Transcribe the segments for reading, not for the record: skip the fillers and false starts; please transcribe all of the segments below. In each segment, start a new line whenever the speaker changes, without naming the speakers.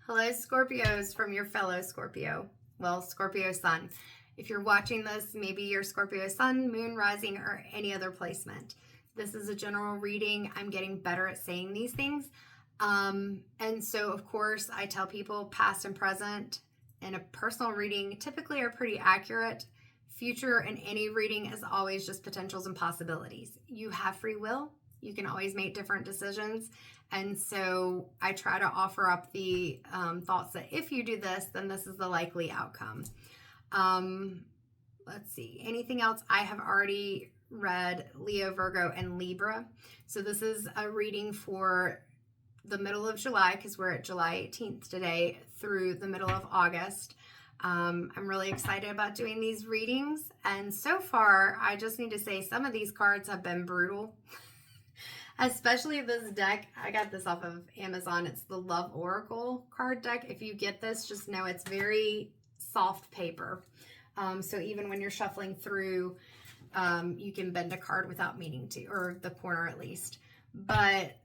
Hello, Scorpios, from your fellow Scorpio. Well, Scorpio sun. If you're watching this, maybe your Scorpio sun, moon, rising, or any other placement. This is a general reading. I'm getting better at saying these things. And so, of course, I tell people past and present in a personal reading typically are pretty accurate. Future in any reading is always just potentials and possibilities. You have free will. You can always make different decisions. And so I try to offer up the thoughts that if you do this, then this is the likely outcome. Let's see. Anything else? I have already read Leo, Virgo, and Libra. So this is a reading for the middle of July, because we're at July 18th today, through the middle of August. I'm really excited about doing these readings. And so far, I just need to say some of these cards have been brutal. Especially this deck. I got this off of Amazon. It's the Love Oracle card deck. If you get this, just know it's very soft paper. So even when you're shuffling through, you can bend a card without meaning to, or the corner at least. But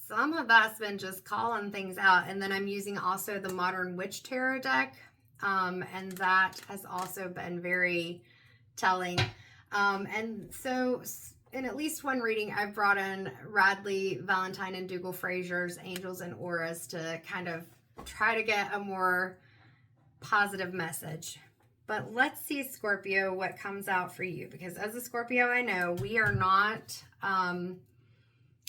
some of that's been just calling things out. And then I'm using also the Modern Witch Tarot deck. And that has also been very telling. And so in at least one reading, I've brought in Radley, Valentine, and Dougal Frazier's Angels and Auras to kind of try to get a more positive message. But let's see, Scorpio, what comes out for you. Because as a Scorpio, I know we are not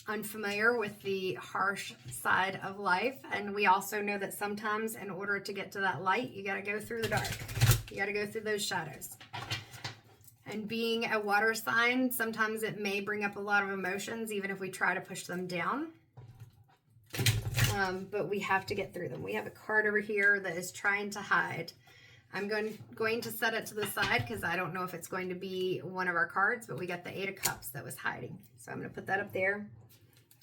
unfamiliar with the harsh side of life. And we also know that sometimes in order to get to that light, you got to go through the dark. You got to go through those shadows. And being a water sign, sometimes it may bring up a lot of emotions, even if we try to push them down. But we have to get through them. We have a card over here that is trying to hide. I'm going to set it to the side because I don't know if it's going to be one of our cards, but we got the Eight of Cups that was hiding. So I'm going to put that up there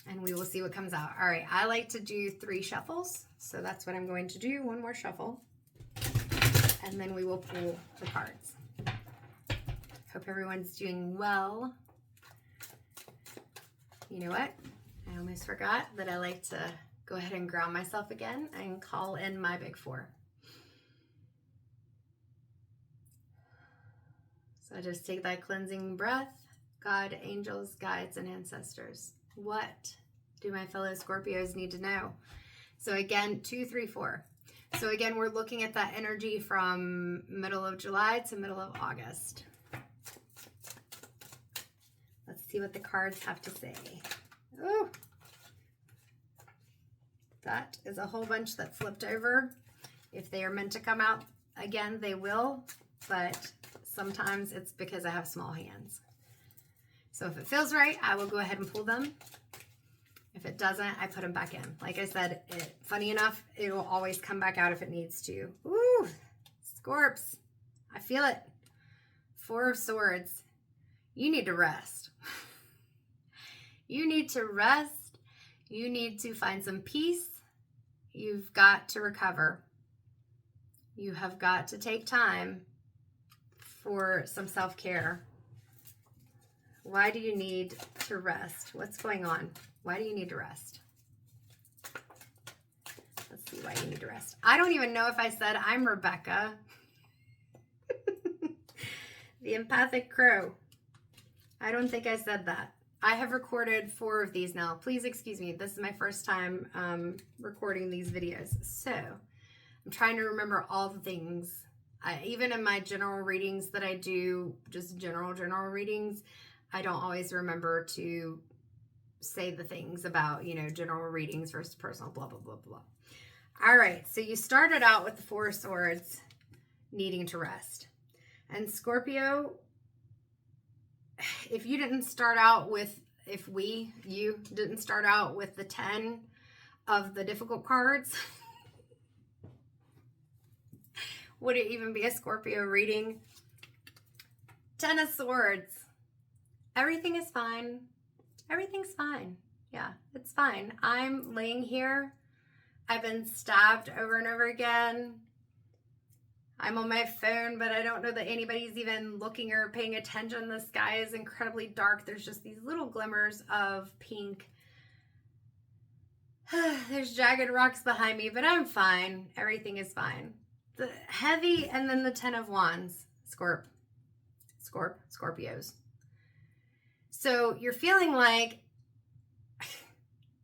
and we will see what comes out. All right, I like to do 3 shuffles. So that's what I'm going to do. One more shuffle. And then we will pull the cards. Hope everyone's doing well. You know what? I almost forgot that I like to go ahead and ground myself again and call in my big 4. So I just take that cleansing breath. God, angels, guides, and ancestors. What do my fellow Scorpios need to know? So again, 2, 3, 4. So again, we're looking at that energy from middle of July to middle of August. Let's see what the cards have to say. Ooh. That is a whole bunch that flipped over. If they are meant to come out again, they will, but sometimes it's because I have small hands. So if it feels right, I will go ahead and pull them. If it doesn't, I put them back in. Like I said, funny enough, it will always come back out if it needs to. Ooh, Scorps, I feel it. 4 of Swords. You need to rest. You need to rest. You need to find some peace. You've got to recover. You have got to take time for some self-care. Why do you need to rest? What's going on? Why do you need to rest? Let's see why you need to rest. I don't even know if I said I'm Rebecca. The empathic crow. I don't think I said that. I have recorded 4 of these now. Please excuse me. This is my first time recording these videos. So I'm trying to remember all the things. Even in my general readings that I do, just general readings, I don't always remember to say the things about, general readings versus personal, blah, blah, blah, blah. All right. So you started out with the 4 of Swords needing to rest. And Scorpio, if you didn't start out with, you didn't start out with the 10 of the difficult cards, would it even be a Scorpio reading? 10 of Swords. Everything is fine. Everything's fine. Yeah, it's fine. I'm laying here. I've been stabbed over and over again. I'm on my phone, but I don't know that anybody's even looking or paying attention. The sky is incredibly dark. There's just these little glimmers of pink. There's jagged rocks behind me, but I'm fine. Everything is fine. The heavy, and then the 10 of Wands. Scorpios. So you're feeling like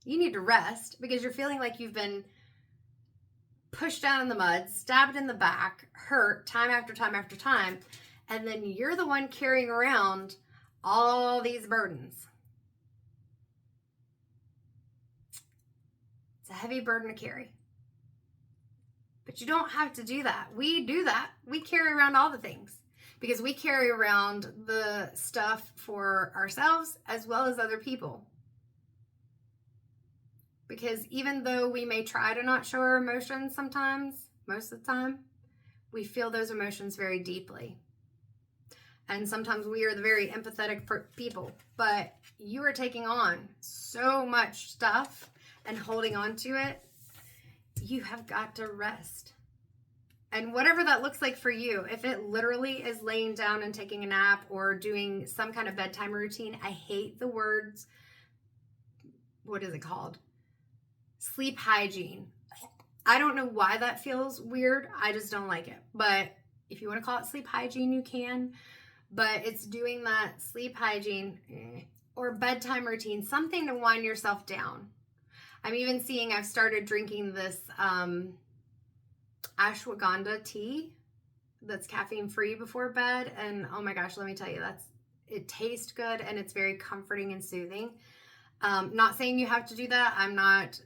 you need to rest because you're feeling like you've been pushed down in the mud, stabbed in the back, hurt time after time after time, and then you're the one carrying around all these burdens. It's a heavy burden to carry. But you don't have to do that. We do that. We carry around all the things because we carry around the stuff for ourselves as well as other people. Because even though we may try to not show our emotions sometimes, most of the time, we feel those emotions very deeply. And sometimes we are the very empathetic people, but you are taking on so much stuff and holding on to it. You have got to rest. And whatever that looks like for you, if it literally is laying down and taking a nap or doing some kind of bedtime routine, I hate the words, what is it called? Sleep hygiene. I don't know why that feels weird. I just don't like it. But if you want to call it sleep hygiene, you can. But it's doing that sleep hygiene or bedtime routine, something to wind yourself down. I'm even seeing I've started drinking this ashwagandha tea that's caffeine free before bed. And oh my gosh, let me tell you, it tastes good and it's very comforting and soothing. Not saying you have to do that. I'm not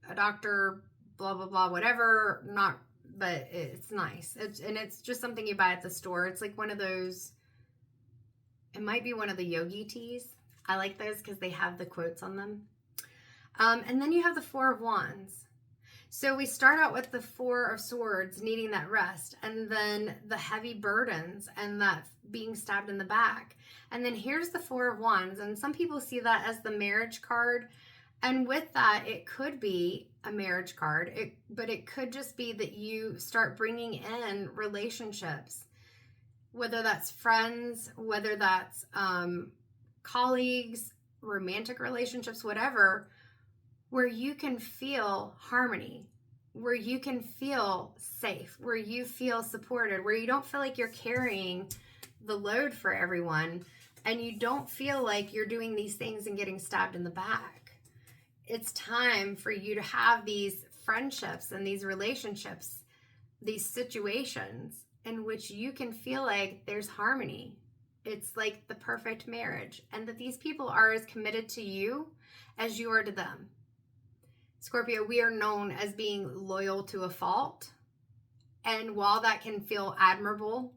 a doctor, blah, blah, blah, whatever. But it's nice. It's just something you buy at the store. It's like one of those, it might be one of the yogi teas. I like those because they have the quotes on them. And then you have the 4 of Wands. So we start out with the 4 of Swords, needing that rest, and then the heavy burdens and that being stabbed in the back. And then here's the 4 of Wands, and some people see that as the marriage card. And with that, it could be a marriage card, but it could just be that you start bringing in relationships, whether that's friends, whether that's colleagues, romantic relationships, whatever, where you can feel harmony, where you can feel safe, where you feel supported, where you don't feel like you're carrying the load for everyone, and you don't feel like you're doing these things and getting stabbed in the back. It's time for you to have these friendships and these relationships, these situations in which you can feel like there's harmony. It's like the perfect marriage, and that these people are as committed to you as you are to them. Scorpio, we are known as being loyal to a fault. And while that can feel admirable,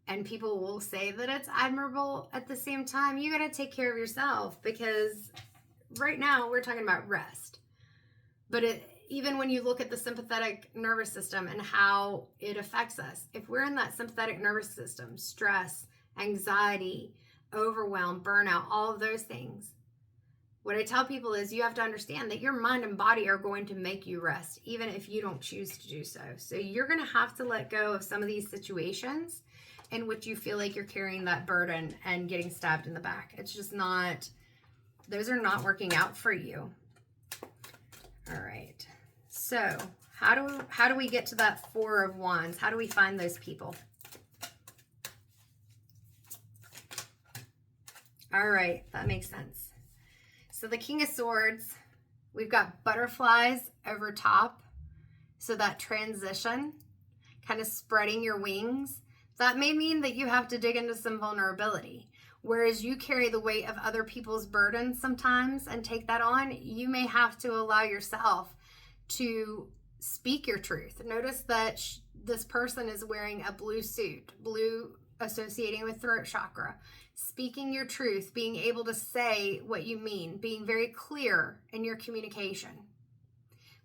and people will say that it's admirable, at the same time, you got to take care of yourself, because right now we're talking about rest. But even when you look at the sympathetic nervous system and how it affects us, if we're in that sympathetic nervous system, stress, anxiety, overwhelm, burnout, all of those things, what I tell people is you have to understand that your mind and body are going to make you rest, even if you don't choose to do so. So you're going to have to let go of some of these situations in which you feel like you're carrying that burden and getting stabbed in the back. It's just not, those are not working out for you. All right. So how do we get to that 4 of Wands? How do we find those people? All right. That makes sense. So the King of Swords, we've got butterflies over top. So that transition, kind of spreading your wings, that may mean that you have to dig into some vulnerability. Whereas you carry the weight of other people's burdens sometimes and take that on, you may have to allow yourself to speak your truth. Notice that this person is wearing a blue suit, blue associating with throat chakra. Speaking your truth, being able to say what you mean, being very clear in your communication.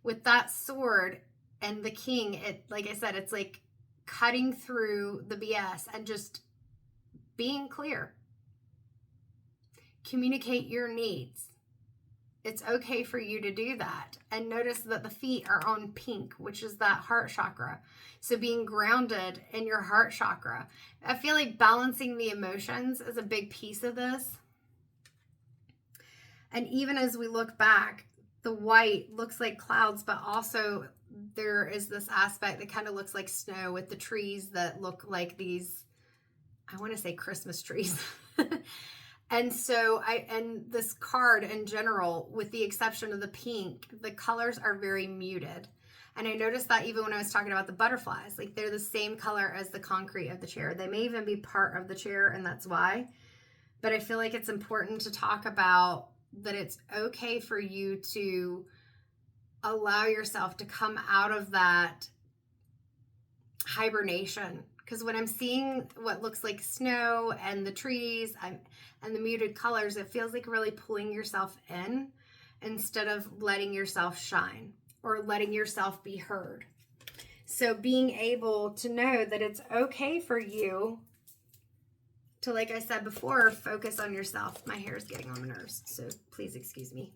With that sword and the king, like I said, it's like cutting through the BS and just being clear. Communicate your needs. It's okay for you to do that. And notice that the feet are on pink, which is that heart chakra. So being grounded in your heart chakra. I feel like balancing the emotions is a big piece of this. And even as we look back, the white looks like clouds, but also there is this aspect that kind of looks like snow with the trees that look like these, I want to say Christmas trees. And so and this card in general, with the exception of the pink, the colors are very muted. And I noticed that even when I was talking about the butterflies, like they're the same color as the concrete of the chair. They may even be part of the chair, and that's why. But I feel like it's important to talk about that it's okay for you to allow yourself to come out of that hibernation. Because when I'm seeing what looks like snow and the trees and the muted colors, it feels like really pulling yourself in instead of letting yourself shine or letting yourself be heard. So being able to know that it's okay for you to, like I said before, focus on yourself. My hair is getting on my nerves, so please excuse me.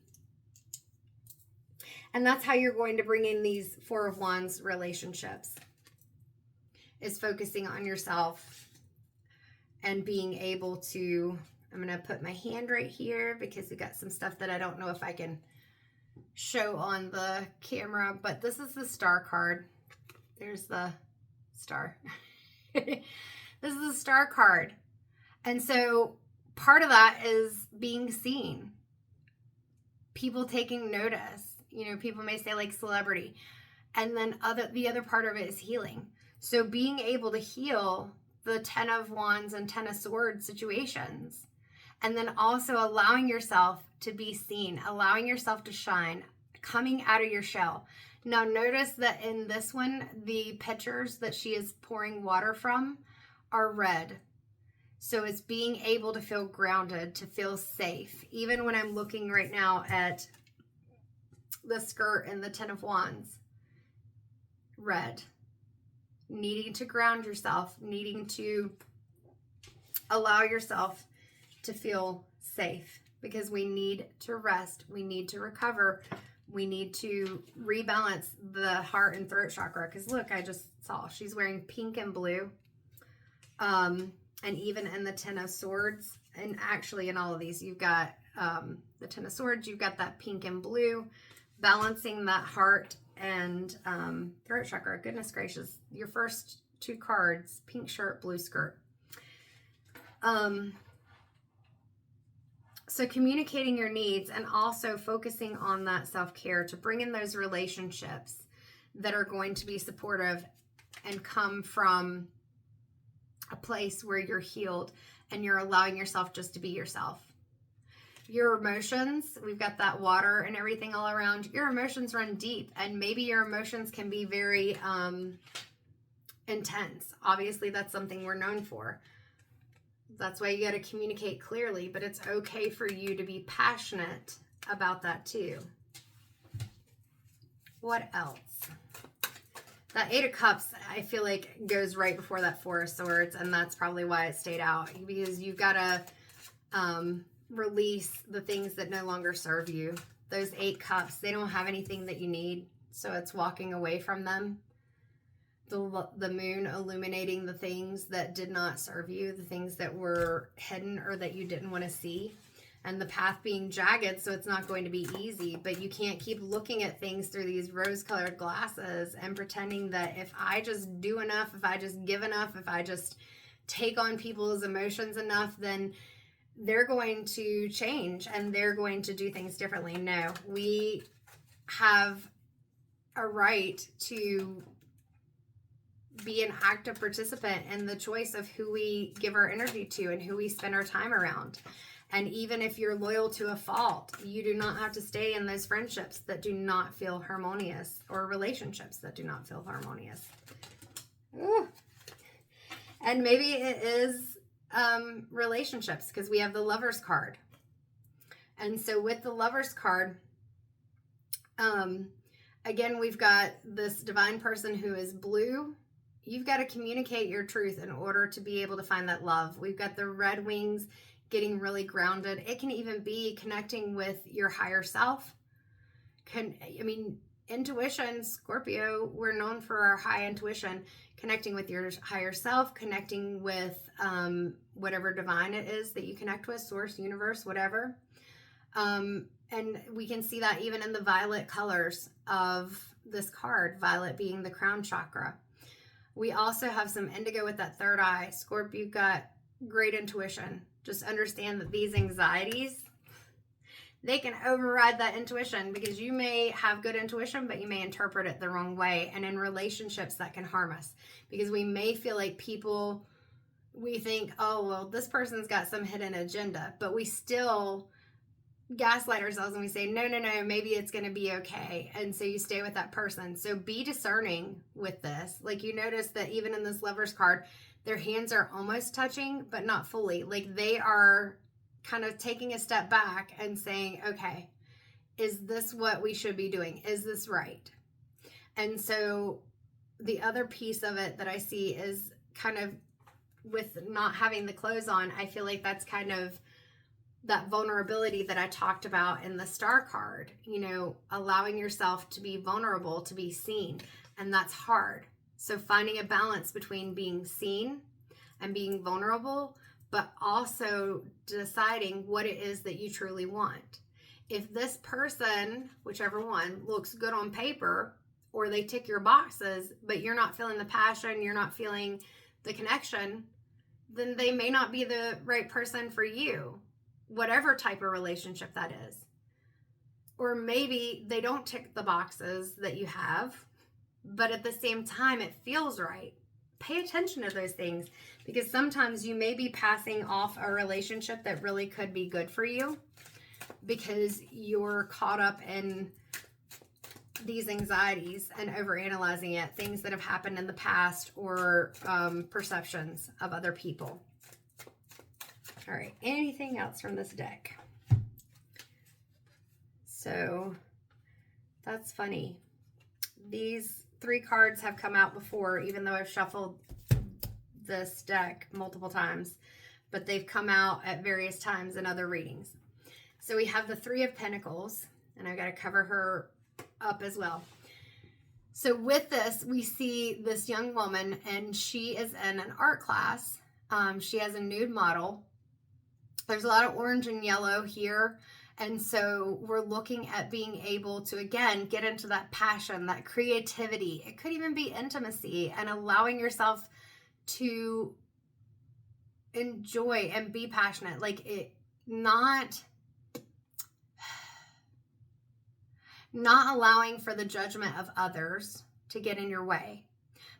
And that's how you're going to bring in these Four of Wands relationships, is focusing on yourself and being able to, I'm going to put my hand right here because we got some stuff that I don't know if I can show on the camera, but this is the Star card. There's the star. This is the Star card. And so part of that is being seen. People taking notice. You know, people may say like celebrity. And then the other part of it is healing. So being able to heal the 10 of Wands and 10 of Swords situations. And then also allowing yourself to be seen, allowing yourself to shine, coming out of your shell. Now notice that in this one, the pitchers that she is pouring water from are red. So it's being able to feel grounded, to feel safe. Even when I'm looking right now at the skirt and the 10 of Wands, red. Needing to ground yourself, needing to allow yourself to feel safe, because we need to rest, we need to recover, we need to rebalance the heart and throat chakra. Because look, I just saw she's wearing pink and blue. And even in the 10 of Swords, and actually in all of these, you've got the 10 of Swords, you've got that pink and blue, balancing that heart and throat chakra. Goodness gracious, your first two cards, pink shirt, blue skirt. So communicating your needs and also focusing on that self-care to bring in those relationships that are going to be supportive and come from a place where you're healed and you're allowing yourself just to be yourself. Your emotions, we've got that water and everything all around. Your emotions run deep, and maybe your emotions can be very intense. Obviously, that's something we're known for. That's why you got to communicate clearly, but it's okay for you to be passionate about that too. What else? That 8 of Cups, I feel like, goes right before that 4 of Swords, and that's probably why it stayed out, because you've got to release the things that no longer serve you. Those 8 cups, they don't have anything that you need, so it's walking away from them. The moon illuminating the things that did not serve you, the things that were hidden or that you didn't want to see, and the path being jagged, so it's not going to be easy. But you can't keep looking at things through these rose-colored glasses and pretending that if I just do enough, if I just give enough, if I just take on people's emotions enough, then they're going to change and they're going to do things differently. No, we have a right to be an active participant in the choice of who we give our energy to and who we spend our time around. And even if you're loyal to a fault, you do not have to stay in those friendships that do not feel harmonious, or relationships that do not feel harmonious. Ooh. And maybe it is relationships, because we have the Lovers card. And so with the Lovers card, again, we've got this divine person who is blue. You've got to communicate your truth in order to be able to find that love. We've got the red wings, getting really grounded. It can even be connecting with your higher self. Intuition, Scorpio, we're known for our high intuition. Connecting with your higher self, connecting with whatever divine it is that you connect with, source, universe, whatever. And we can see that even in the violet colors of this card, violet being the crown chakra. We also have some indigo with that third eye. Scorpio, you've got great intuition. Just understand that these anxieties, they can override that intuition, because you may have good intuition, but you may interpret it the wrong way. And in relationships, that can harm us, because we may feel like people, we think, oh, well, this person's got some hidden agenda, but we still gaslight ourselves and we say, no, maybe it's going to be okay. And so you stay with that person. So be discerning with this. Like, you notice that even in this Lover's card, their hands are almost touching, but not fully. Like, they are kind of taking a step back and saying, okay, is this what we should be doing? Is this right? And so the other piece of it that I see is kind of with not having the clothes on, I feel like that's kind of that vulnerability that I talked about in the Star card, you know, allowing yourself to be vulnerable, to be seen. And that's hard. So finding a balance between being seen and being vulnerable, but also deciding what it is that you truly want. If this person, whichever one, looks good on paper, or they tick your boxes, but you're not feeling the passion, you're not feeling the connection, then they may not be the right person for you, whatever type of relationship that is. Or maybe they don't tick the boxes that you have, but at the same time, it feels right. Pay attention to those things, because sometimes you may be passing off a relationship that really could be good for you because you're caught up in these anxieties and overanalyzing it, things that have happened in the past, or perceptions of other people. All right, anything else from this deck? So that's funny. These 3 cards have come out before, even though I've shuffled this deck multiple times, but they've come out at various times in other readings. So we have the 3 of Pentacles, and I've got to cover her up as well. So with this, we see this young woman, and she is in an art class. She has a nude model. There's a lot of orange and yellow here. And so we're looking at being able to, again, get into that passion, that creativity. It could even be intimacy, and allowing yourself to enjoy and be passionate. Like, it, not allowing for the judgment of others to get in your way.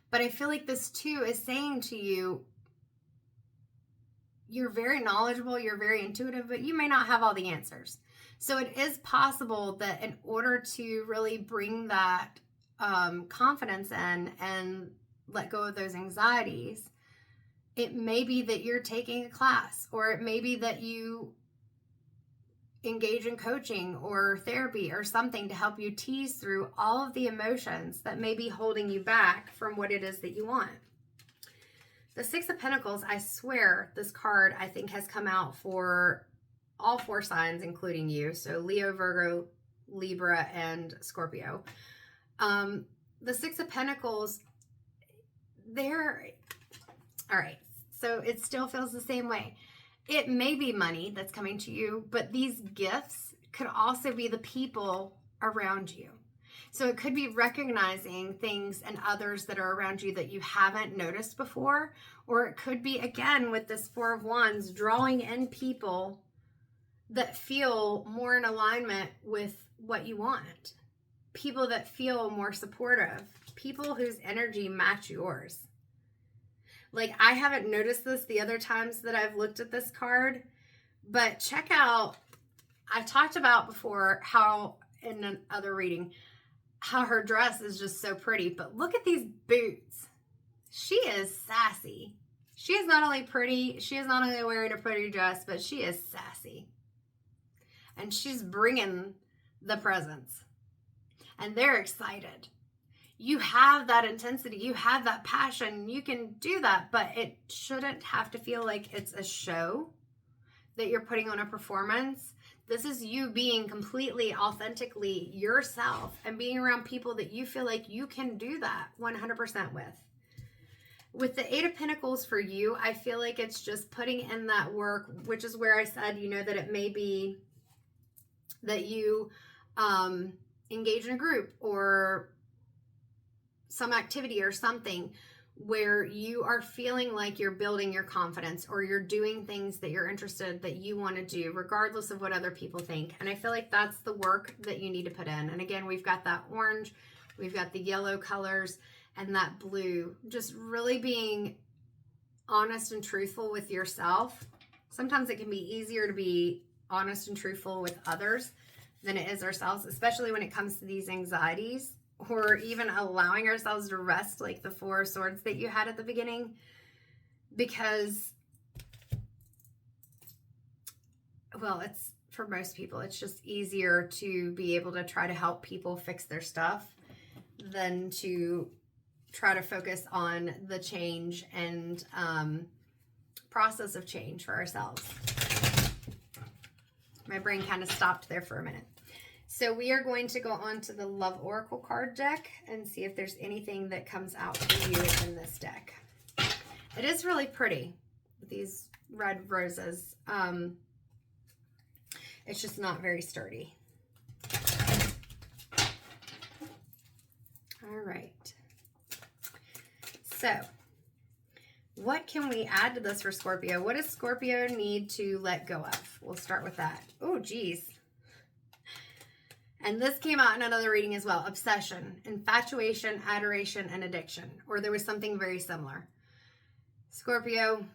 But I feel like this too is saying to you, you're very knowledgeable, you're very intuitive, but you may not have all the answers. So it is possible that in order to really bring that confidence in and let go of those anxieties, it may be that you're taking a class, or it may be that you engage in coaching or therapy or something to help you tease through all of the emotions that may be holding you back from what it is that you want. The 6 of Pentacles, I swear this card, I think, has come out for all 4 signs, including you. So Leo, Virgo, Libra, and Scorpio. The 6 of Pentacles, they're, all right, so it still feels the same way. It may be money that's coming to you, but these gifts could also be the people around you. So it could be recognizing things and others that are around you that you haven't noticed before. Or it could be, again, with this 4 of Wands, drawing in people that feel more in alignment with what you want. People that feel more supportive. People whose energy match yours. Like, I haven't noticed this the other times that I've looked at this card, but check out, I talked about before how, in another reading, how her dress is just so pretty, but look at these boots. She is sassy. She is not only pretty, she is not only wearing a pretty dress, but she is sassy. And she's bringing the presents. And they're excited. You have that intensity, you have that passion, you can do that, but it shouldn't have to feel like it's a show that you're putting on a performance. This is you being completely, authentically yourself and being around people that you feel like you can do that 100% with. With the 8 of Pentacles for you, I feel like it's just putting in that work, which is where I said, you know, that it may be that you engage in a group or some activity or something where you are feeling like you're building your confidence, or you're doing things that you're interested, that you want to do regardless of what other people think. And I feel like that's the work that you need to put in. And again, we've got that orange, we've got the yellow colors, and that blue. Just really being honest and truthful with yourself. Sometimes it can be easier to be honest and truthful with others than it is ourselves, especially when it comes to these anxieties, or even allowing ourselves to rest, like the Four of Swords that you had at the beginning. Because, well, it's, for most people, it's just easier to be able to try to help people fix their stuff than to try to focus on the change and process of change for ourselves. My brain kind of stopped there for a minute. So we are going to go on to the Love Oracle card deck and see if there's anything that comes out for you in this deck. It is really pretty with these red roses. It's just not very sturdy. All right. So what can we add to this for Scorpio? What does Scorpio need to let go of? We'll start with that. Oh, geez. And this came out in another reading as well. Obsession, infatuation, adoration, and addiction. Or there was something very similar. Scorpio,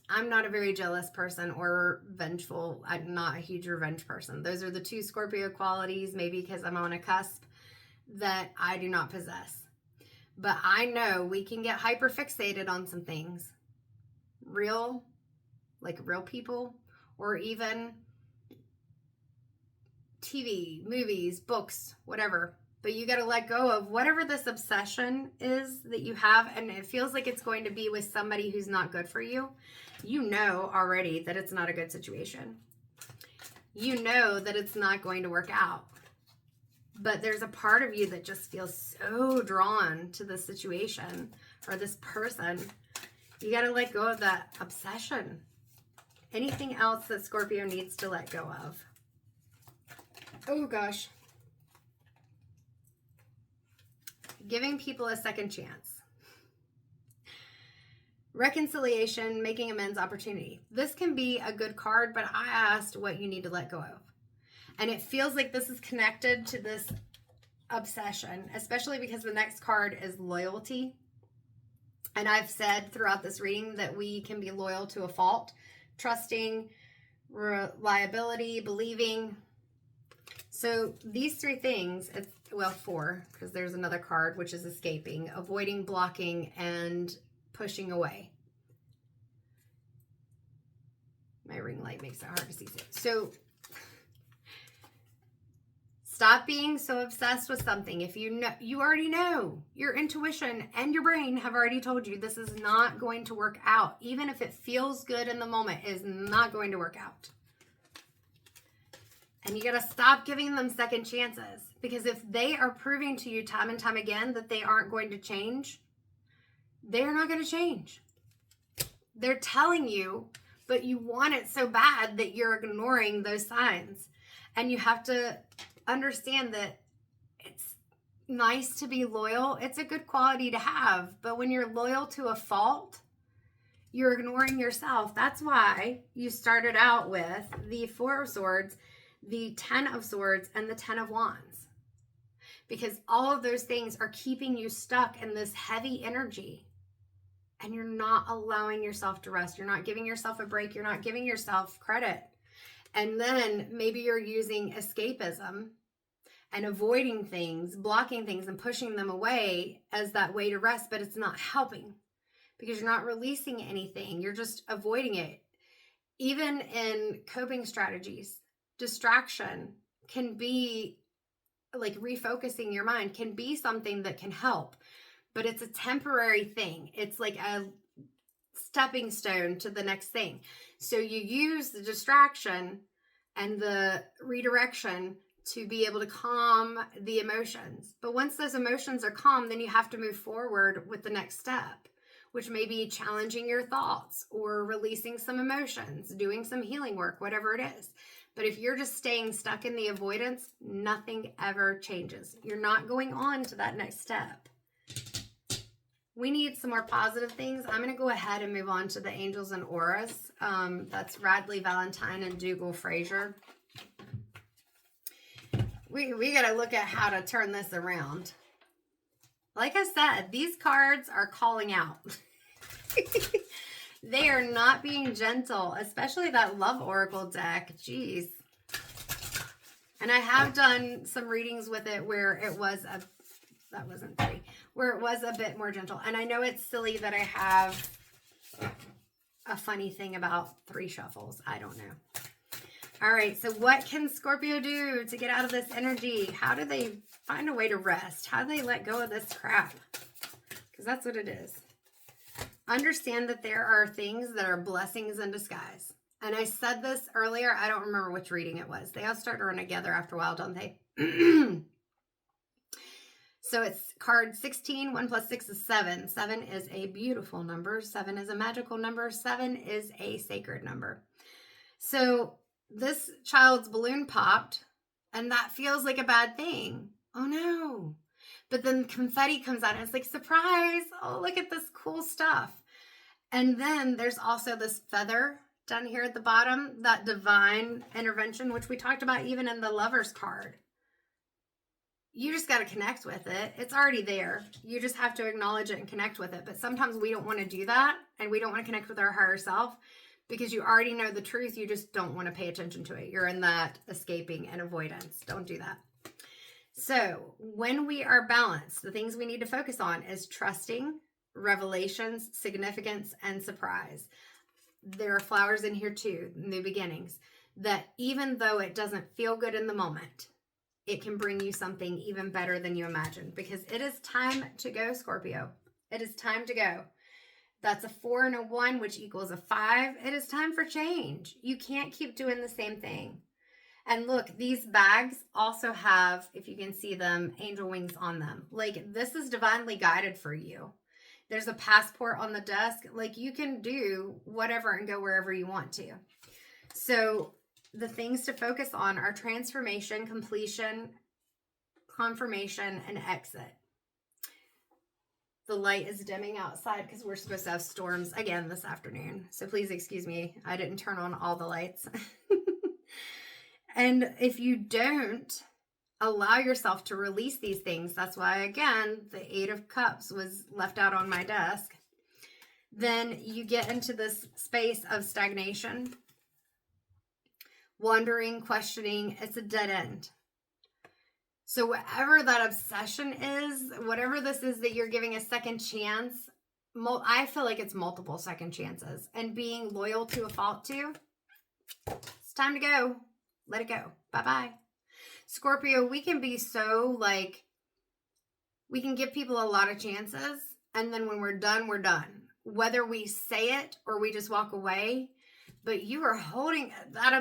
I'm not a very jealous person or vengeful. I'm not a huge revenge person. Those are the two Scorpio qualities, maybe because I'm on a cusp, that I do not possess. But I know we can get hyper fixated on some things. Real people, or even TV, movies, books, whatever. But you got to let go of whatever this obsession is that you have, and it feels like it's going to be with somebody who's not good for you. You know already that it's not a good situation. You know that it's not going to work out. But there's a part of you that just feels so drawn to this situation or this person. You got to let go of that obsession. Anything else that Scorpio needs to let go of? Oh, gosh. Giving people a second chance. Reconciliation, making amends, opportunity. This can be a good card, but I asked what you need to let go of. And it feels like this is connected to this obsession, especially because the next card is loyalty. And I've said throughout this reading that we can be loyal to a fault, trusting, reliability, believing. So these three things, well, four, because there's another card, which is escaping, avoiding, blocking, and pushing away. My ring light makes it hard to see. So stop being so obsessed with something. If you know, you already know, your intuition and your brain have already told you this is not going to work out. Even if it feels good in the moment, it is not going to work out. And you got to stop giving them second chances, because if they are proving to you time and time again that they aren't going to change, they're not going to change. They're telling you, but you want it so bad that you're ignoring those signs. And you have to understand that it's nice to be loyal. It's a good quality to have. But when you're loyal to a fault, you're ignoring yourself. That's why you started out with the Four of Swords, the Ten of Swords, and the Ten of Wands. Because all of those things are keeping you stuck in this heavy energy. And you're not allowing yourself to rest. You're not giving yourself a break. You're not giving yourself credit. And then maybe you're using escapism and avoiding things, blocking things, and pushing them away as that way to rest, but it's not helping because you're not releasing anything. You're just avoiding it. Even in coping strategies, distraction can be, like refocusing your mind can be something that can help, but it's a temporary thing. It's like a stepping stone to the next thing. So you use the distraction and the redirection to be able to calm the emotions. But once those emotions are calm, then you have to move forward with the next step, which may be challenging your thoughts or releasing some emotions, doing some healing work, whatever it is. But if you're just staying stuck in the avoidance, nothing ever changes. You're not going on to that next step. We need some more positive things. I'm going to go ahead and move on to the angels and auras. That's Radley Valentine and Dougal Fraser. We got to look at how to turn this around. Like I said, these cards are calling out. They are not being gentle, especially that Love Oracle deck. Jeez. And I have done some readings with it where it was that wasn't 3, where it was a bit more gentle. And I know it's silly that I have a funny thing about 3 shuffles. I don't know. All right, so what can Scorpio do to get out of this energy? How do they find a way to rest? How do they let go of this crap? Because that's what it is. Understand that there are things that are blessings in disguise. And I said this earlier. I don't remember which reading it was. They all start to run together after a while, don't they? So it's card 16. 1 plus 6 is 7. 7 is a beautiful number. 7 is a magical number. 7 is a sacred number. So this child's balloon popped, and that feels like a bad thing. Oh no. But then confetti comes out and it's like, surprise. Oh, look at this cool stuff. And then there's also this feather down here at the bottom, that divine intervention, which we talked about even in the Lover's card. You just got to connect with it. It's already there. You just have to acknowledge it and connect with it. But sometimes we don't want to do that, and we don't want to connect with our higher self because you already know the truth. You just don't want to pay attention to it. You're in that escaping and avoidance. Don't do that. So when we are balanced, the things we need to focus on is trusting, revelations, significance, and surprise. There are flowers in here too, new beginnings, that even though it doesn't feel good in the moment, it can bring you something even better than you imagined, because it is time to go, Scorpio. It is time to go. That's a 4 and a 1, which equals a 5. It is time for change. You can't keep doing the same thing. And look, these bags also have, if you can see them, angel wings on them. Like, this is divinely guided for you. There's a passport on the desk. Like, you can do whatever and go wherever you want to. So the things to focus on are transformation, completion, confirmation, and exit. The light is dimming outside because we're supposed to have storms again this afternoon. So please excuse me. I didn't turn on all the lights. And if you don't allow yourself to release these things, that's why, again, the 8 of Cups was left out on my desk, then you get into this space of stagnation, wondering, questioning. It's a dead end. So whatever that obsession is, whatever this is that you're giving a second chance, I feel like it's multiple second chances. And being loyal to a fault to, it's time to go. Let it go. Bye-bye. Scorpio, we can be so like, we can give people a lot of chances. And then when we're done, we're done. Whether we say it or we just walk away. But you are holding that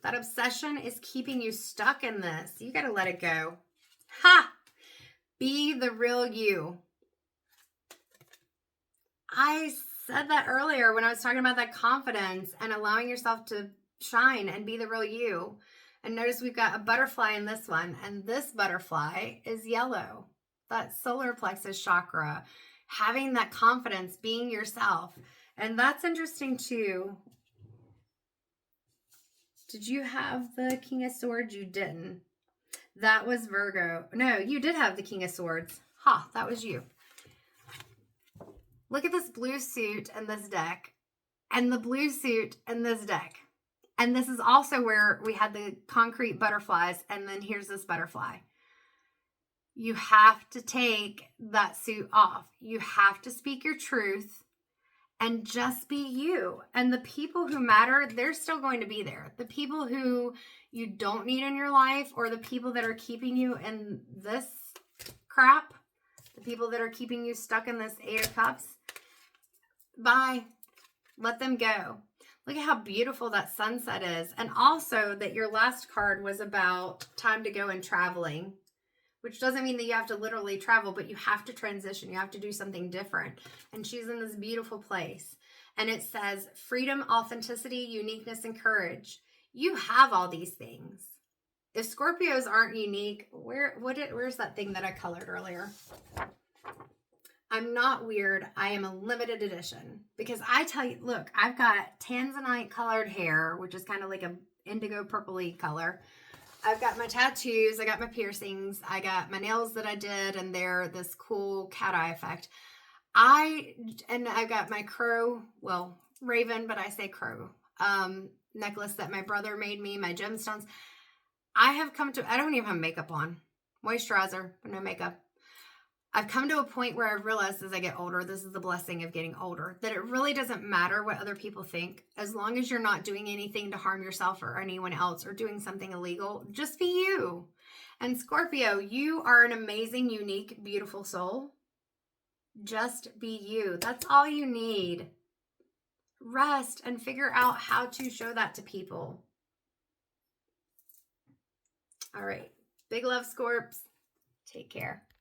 obsession is keeping you stuck in this. You got to let it go. Ha! Be the real you. I said that earlier when I was talking about that confidence and allowing yourself to shine and be the real you. And notice we've got a butterfly in this one. And this butterfly is yellow. That solar plexus chakra. Having that confidence, being yourself. And that's interesting too. Did you have the King of Swords? You didn't. That was Virgo. No, you did have the King of Swords. Ha, that was you. Look at this blue suit in this deck. And the blue suit in this deck. And this is also where we had the concrete butterflies. And then here's this butterfly. You have to take that suit off. You have to speak your truth. And just be you. And the people who matter, they're still going to be there. The people who you don't need in your life, or the people that are keeping you in this crap, the people that are keeping you stuck in this 8 of Cups, bye. Let them go. Look at how beautiful that sunset is. And also that your last card was about time to go and traveling. Which doesn't mean that you have to literally travel, but you have to transition. You have to do something different. And she's in this beautiful place. And it says, freedom, authenticity, uniqueness, and courage. You have all these things. If Scorpios aren't unique, where's that thing that I colored earlier? I'm not weird. I am a limited edition. Because I tell you, look, I've got tanzanite colored hair, which is kind of like a indigo purpley color. I've got my tattoos. I got my piercings. I got my nails that I did, and they're this cool cat eye effect. I've got my crow, well, raven, but I say crow, necklace that my brother made me, my gemstones. I don't even have makeup on. Moisturizer, but no makeup. I've come to a point where I've realized as I get older, this is the blessing of getting older, that it really doesn't matter what other people think. As long as you're not doing anything to harm yourself or anyone else or doing something illegal, just be you. And Scorpio, you are an amazing, unique, beautiful soul. Just be you. That's all you need. Rest and figure out how to show that to people. All right. Big love, Scorps. Take care.